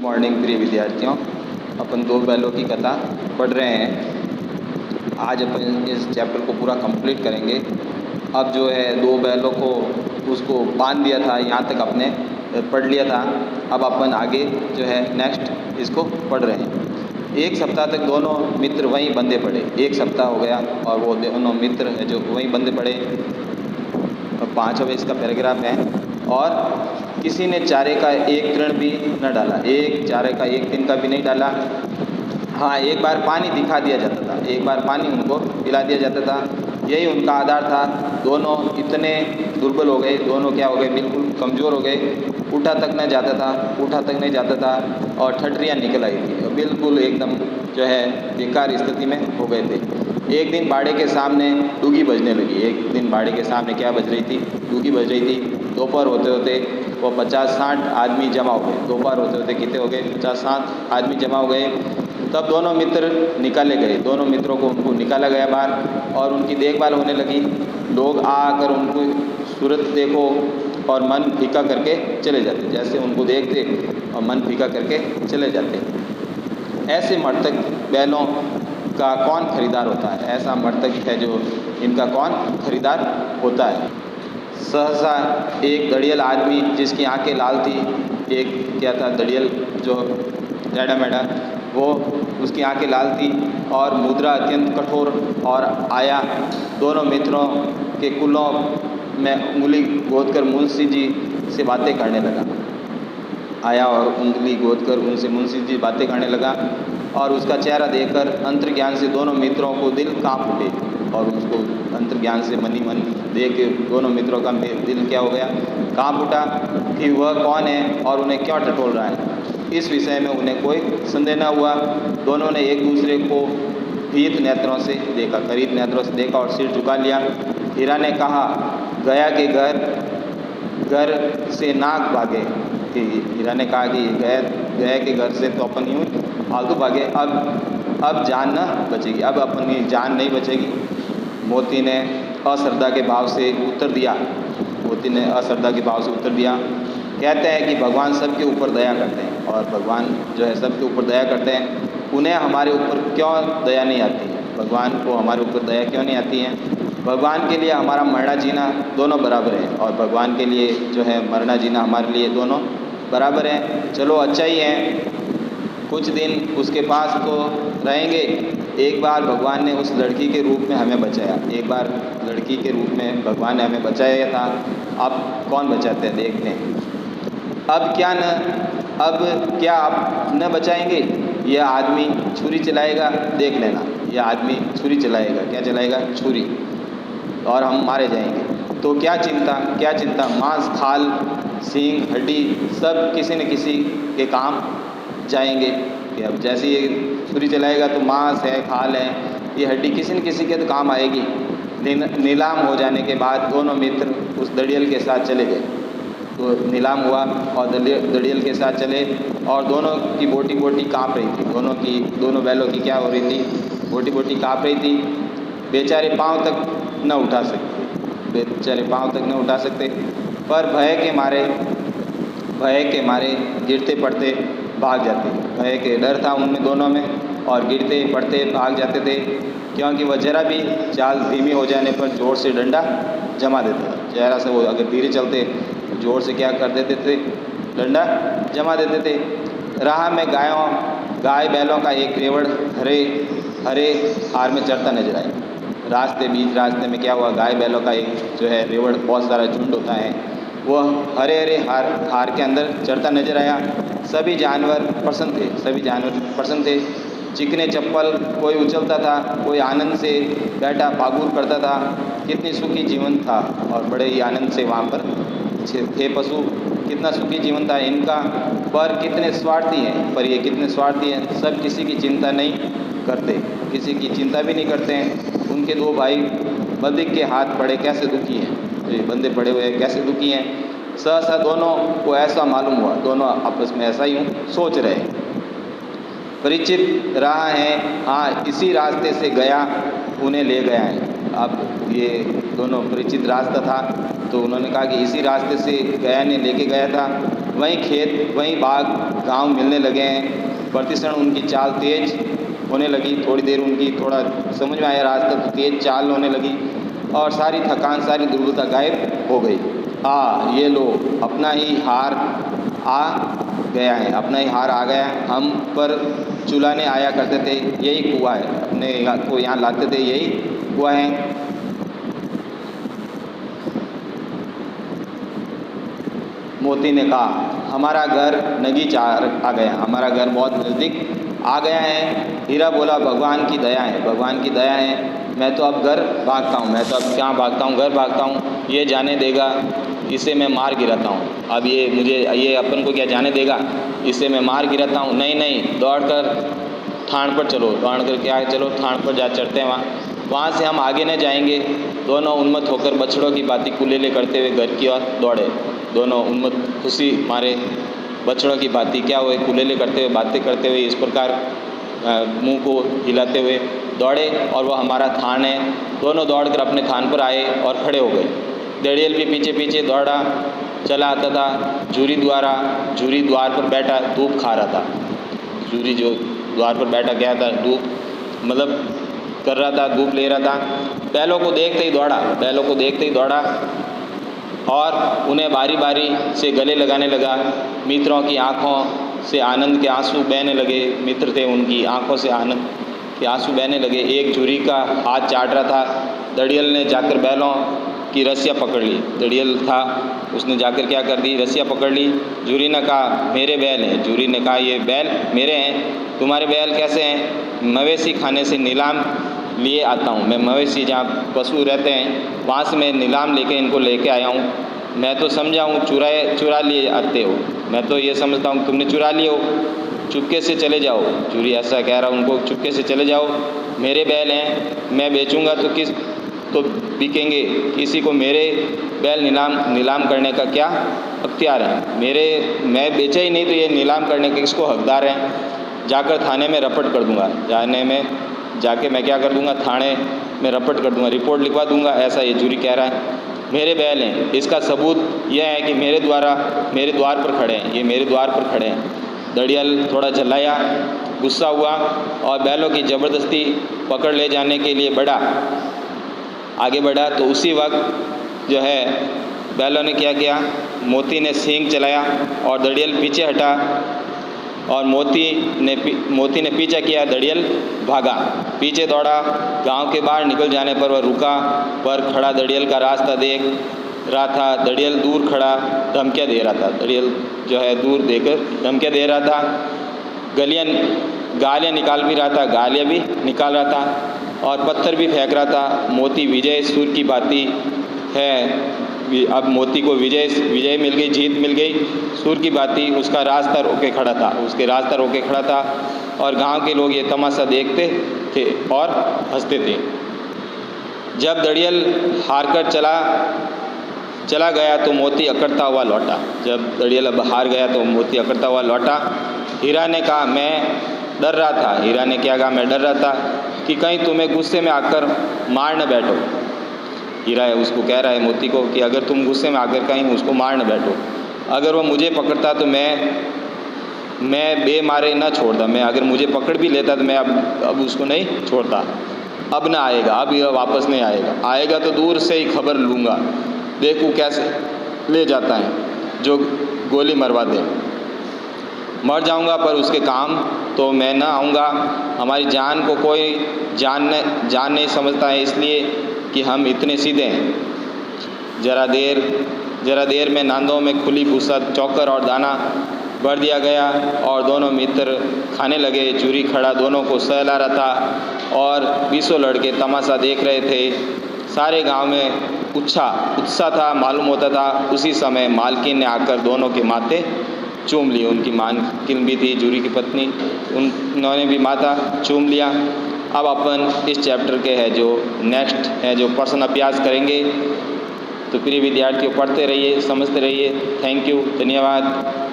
Good morning प्रिय विद्यार्थियों। अपन दो बैलों की कथा पढ़ रहे हैं। आज अपन इस चैप्टर को पूरा कंप्लीट करेंगे। अब जो है दो बैलों को उसको बांध दिया था, यहाँ तक अपने पढ़ लिया था। अब अपन आगे जो है नेक्स्ट इसको पढ़ रहे हैं। एक सप्ताह तक दोनों मित्र वहीं बंधे पड़े। एक सप्ताह हो गया और वो दोनों मित्र जो वहीं बंधे पड़े। 5वें इसका पैराग्राफ है। और किसी ने चारे का एक तृण भी न डाला, एक चारे का एक दिन का भी नहीं डाला। हाँ, एक बार पानी दिखा दिया जाता था, एक बार पानी उनको पिला दिया जाता था। यही उनका आधार था। दोनों इतने दुर्बल हो गए, दोनों क्या हो गए, बिल्कुल कमज़ोर हो गए। उठा तक नहीं जाता था, उठा तक नहीं जाता था और ठठरियाँ निकल आई थी और बिल्कुल एकदम जो है बेकार स्थिति में हो गए थे। एक दिन बाड़े के सामने डूगी बजने लगी। एक दिन बाड़े के सामने क्या बज रही थी? डूगी बज रही थी। दोपहर होते होते वो 50-60 आदमी जमा हो गए। दोपहर होते होते कितने हो गए? 50-60 आदमी जमा हो गए। तब दोनों मित्र निकाले गए। दोनों मित्रों को उनको निकाला गया बाहर और उनकी देखभाल होने लगी। लोग आकर उनको सूरत देखो और मन फीका करके चले जाते, जैसे उनको देखते और मन फीका करके चले जाते। ऐसे मर्तक बैलों का कौन खरीदार होता है? ऐसा मर्तक है जो इनका कौन खरीदार होता है? सहसा एक दड़ियल आदमी जिसकी आंखें लाल थी, एक क्या था दड़ियल जो टेढ़ा मेढ़ा, वो उसकी आंखें लाल थी और मुद्रा अत्यंत कठोर, और आया दोनों मित्रों के कुलों में उंगली गोदकर मुंशी जी से बातें करने लगा। आया और उंगली गोदकर उनसे मुंशी जी बातें करने लगा और उसका चेहरा देखकर अंतर्ज्ञान से दोनों मित्रों को दिल काँप उठे। और उसको अंतर्ज्ञान से मनी मन देख के दोनों मित्रों का दिल क्या हो गया? काँप उठा कि वह कौन है और उन्हें क्यों टटोल रहा है। इस विषय में उन्हें कोई संदेह न हुआ। दोनों ने एक दूसरे को भीत नेत्रों से देखा, करीब नेत्रों से देखा और सिर झुका लिया। हीरा ने कहा, गया के घर से नाक भागे। हीरा ने कहा कि गया के घर से तो अपन यूँ फालतू भागे, अब जान न बचेगी, अब अपनी जान नहीं बचेगी। मोती ने अश्रद्धा के भाव से उत्तर दिया। मोती ने अश्रद्धा के भाव से उत्तर दिया। कहते हैं कि भगवान सबके ऊपर दया करते हैं और भगवान जो है सबके ऊपर दया करते हैं। उन्हें हमारे ऊपर क्यों दया नहीं आती है? भगवान को हमारे ऊपर दया क्यों नहीं आती है? भगवान के लिए हमारा मरना जीना दोनों बराबर है और भगवान के लिए जो है मरना जीना हमारे लिए दोनों बराबर हैं। चलो अच्छा ही है, कुछ दिन उसके पास तो रहेंगे। एक बार भगवान ने उस लड़की के रूप में हमें बचाया, एक बार लड़की के रूप में भगवान ने हमें बचाया था। अब कौन बचाते हैं देखते हैं। अब क्या आप न बचाएंगे? यह आदमी छुरी चलाएगा, देख लेना, यह आदमी छुरी चलाएगा। क्या चलाएगा? छुरी, और हम मारे जाएंगे। तो क्या चिंता, मांस खाल सींग हड्डी सब किसी न किसी के काम जाएंगे। कि अब जैसे ये छुरी चलाएगा तो मांस है, खाल है, ये हड्डी किसी न किसी के तो काम आएगी। नीलाम हो जाने के बाद दोनों मित्र उस दड़ियल के साथ चले गए। तो नीलाम हुआ और दड़ियल के साथ चले और दोनों की बोटी काँप रही थी। दोनों बैलों की क्या हो रही थी? बोटी काँप रही थी। बेचारे पाँव तक न उठा सकते, पर भय के मारे गिरते पड़ते भाग जाते। भय के डर था उनमें दोनों में और गिरते पड़ते भाग जाते थे, क्योंकि वह जरा भी चाल धीमी हो जाने पर जोर से डंडा जमा देते थे। जरा से वो अगर धीरे चलते जोर से क्या कर देते थे? डंडा जमा देते थे। राह में गाय बैलों का एक रेवड़ हरे हार में चढ़ता नजर आया। रास्ते में क्या हुआ? गाय बैलों का एक जो है रेवड़, बहुत सारा झुंड होता है, वह हरे हार के अंदर चढ़ता नजर आया। सभी जानवर प्रसन्न थे। चिकने चप्पल कोई उछलता था, कोई आनंद से बैठा बागुर करता था। कितनी सुखी जीवन था और बड़े ही आनंद से वहाँ पर थे पशु। कितना सुखी जीवन था इनका। पर ये कितने स्वार्थी हैं। सब किसी की चिंता नहीं करते, किसी की चिंता भी नहीं करते हैं। उनके दो भाई बंदिक के हाथ पड़े कैसे दुखी हैं, तो ये बंदे पड़े हुए कैसे दुखी हैं। सहसा दोनों को ऐसा मालूम हुआ, दोनों आपस में ऐसा ही सोच रहे। परिचित राह है, हाँ इसी रास्ते से गया, उन्हें ले गया है। अब ये दोनों परिचित रास्ता था तो उन्होंने कहा कि इसी रास्ते से गया ने लेके गया था, वहीं खेत, वहीं बाग, गांव मिलने लगे हैं। प्रतिक्षण उनकी चाल तेज होने लगी। थोड़ी देर उनकी थोड़ा समझ में आया रास्ता, तो तेज चाल होने लगी और सारी थकान, सारी दुर्बलता गायब हो गई। ये लो, अपना ही हार आ गया है, अपना ही हार आ गया है। हम पर चुलाने आया करते थे, यही कुआं है, अपने को यहाँ लाते थे, यही कुआं है। मोती ने कहा, हमारा घर नगीच आ गया, हमारा घर बहुत नज़दीक आ गया है। हीरा बोला, भगवान की दया है, भगवान की दया है। मैं तो अब घर भागता हूँ, मैं तो अब क्या भागता हूँ, घर भागता हूँ। ये जाने देगा, इसे मैं मार गिराता हूँ। अब ये अपन को क्या जाने देगा, इसे मैं मार गिराता हूँ। नहीं, दौड़ कर थान पर चलो, दौड़ कर क्या चलो, थान पर जा चढ़ते हैं। वहाँ से हम आगे न जाएंगे। दोनों उन्मत्त होकर बछड़ों की बाती कुलेले करते हुए घर की ओर दौड़े। दोनों उन्मत्त खुशी मारे बछड़ों की बाती क्या हुए, कुलेले करते हुए, बातें करते हुए, इस प्रकार मुंह को हिलाते हुए दौड़े। और वह हमारा थान है। दोनों दौड़कर अपने थान पर आए और खड़े हो गए। दड़ियल भी पीछे पीछे दौड़ा चला आता था। झूरी द्वार पर बैठा धूप खा रहा था। झूरी जो द्वार पर बैठा गया था, धूप मतलब कर रहा था, धूप ले रहा था। बैलों को देखते ही दौड़ा और उन्हें बारी बारी से गले लगाने लगा। मित्रों की आंखों से आनंद के आंसू बहने लगे। मित्र थे, उनकी आंखों से आनंद के आंसू बहने लगे। एक झूरी का हाथ चाट रहा था। दड़ियल ने जाकर बैलों की रस्सियाँ पकड़ ली। दड़ियल था, उसने जाकर क्या कर दी, रस्सियाँ पकड़ ली। झूरी ने कहा, मेरे बैल हैं। झूरी ने कहा, ये बैल मेरे हैं। तुम्हारे बैल कैसे हैं? मवेशी खाने से नीलाम लिए आता हूँ। मैं मवेशी, जहाँ पशु रहते हैं, वहाँ से मैं नीलाम इनको लेके आया हूँ। मैं तो समझा हूँ चुरा लिए आते हो। मैं तो ये समझता हूँ तुमने चुरा लिए हो। चुपके से चले जाओ। झूरी ऐसा कह रहा उनको, चुपके से चले जाओ। मेरे बैल हैं, मैं बेचूंगा तो बिकेंगे। किसी को मेरे बैल नीलाम करने का क्या अख्तियार है? मैं बेचा ही नहीं तो ये नीलाम करने के किसको हकदार हैं? जाकर थाने में रपट कर दूंगा। जाके मैं क्या कर दूंगा, थाने में रपट कर दूंगा, रिपोर्ट लिखवा दूंगा। ऐसा ये झूरी कह रहा है। मेरे बैल हैं, इसका सबूत यह है कि मेरे द्वार पर खड़े हैं, ये मेरे द्वार पर खड़े हैं। दड़ियल थोड़ा झल्लाया, गुस्सा हुआ और बैलों की ज़बरदस्ती पकड़ ले जाने के लिए आगे बढ़ा। तो उसी वक्त जो है बैलों ने क्या किया, मोती ने सींग चलाया और दड़ियल पीछे हटा और मोती ने पीछा किया। दड़ियल भागा, पीछे दौड़ा। गांव के बाहर निकल जाने पर वह रुका, पर खड़ा दड़ियल का रास्ता देख रहा था। दड़ियल दूर खड़ा धमकियाँ दे रहा था। दड़ियल जो है दूर देकर धमकियाँ दे रहा था। गालियाँ निकाल भी रहा था, गालियाँ भी निकाल रहा था और पत्थर भी फेंक रहा था। मोती विजय सुर की बाती है। अब मोती को विजय मिल गई, जीत मिल गई। सुर की बाती उसका रास्ता रोके खड़ा था और गांव के लोग ये तमाशा देखते थे और हंसते थे। जब दड़ियल हारकर चला गया तो मोती अकड़ता हुआ लौटा। जब दड़ियल अब हार गया तो मोती अकड़ता हुआ लौटा। हीरा ने कहा, मैं डर रहा था। हीरा ने क्या कहा, मैं डर रहा था कि कहीं तुम्हें गुस्से में आकर मार न बैठो। हीरा है उसको कह रहा है मोती को कि अगर तुम गुस्से में आकर कहीं उसको मार न बैठो। अगर वो मुझे पकड़ता तो मैं बेमारे न छोड़ता। मैं अगर मुझे पकड़ भी लेता तो मैं अब उसको नहीं छोड़ता। अब ना आएगा, अब यह वापस नहीं आएगा तो दूर से ही खबर लूँगा, देखूँ कैसे ले जाता है जो गोली मरवा दे। मर जाऊंगा पर उसके काम तो मैं न आऊँगा। हमारी जान को कोई जान नहीं समझता है, इसलिए कि हम इतने सीधे हैं। जरा देर में नांदों में खुली भूसा, चौकर और दाना भर दिया गया और दोनों मित्र खाने लगे। झूरी खड़ा दोनों को सहला रहा था और 20 लड़के तमाशा देख रहे थे। सारे गांव में उत्साह था, मालूम होता था। उसी समय मालकिन ने आकर दोनों के माथे चूम लिए। उनकी मालकिन भी थी, झूरी की पत्नी, उन्होंने भी माथा चूम लिया। अब अपन इस चैप्टर के है जो नेक्स्ट है जो प्रश्न अभ्यास करेंगे। तो प्रिय विद्यार्थियों, पढ़ते रहिए, समझते रहिए। थैंक यू, धन्यवाद।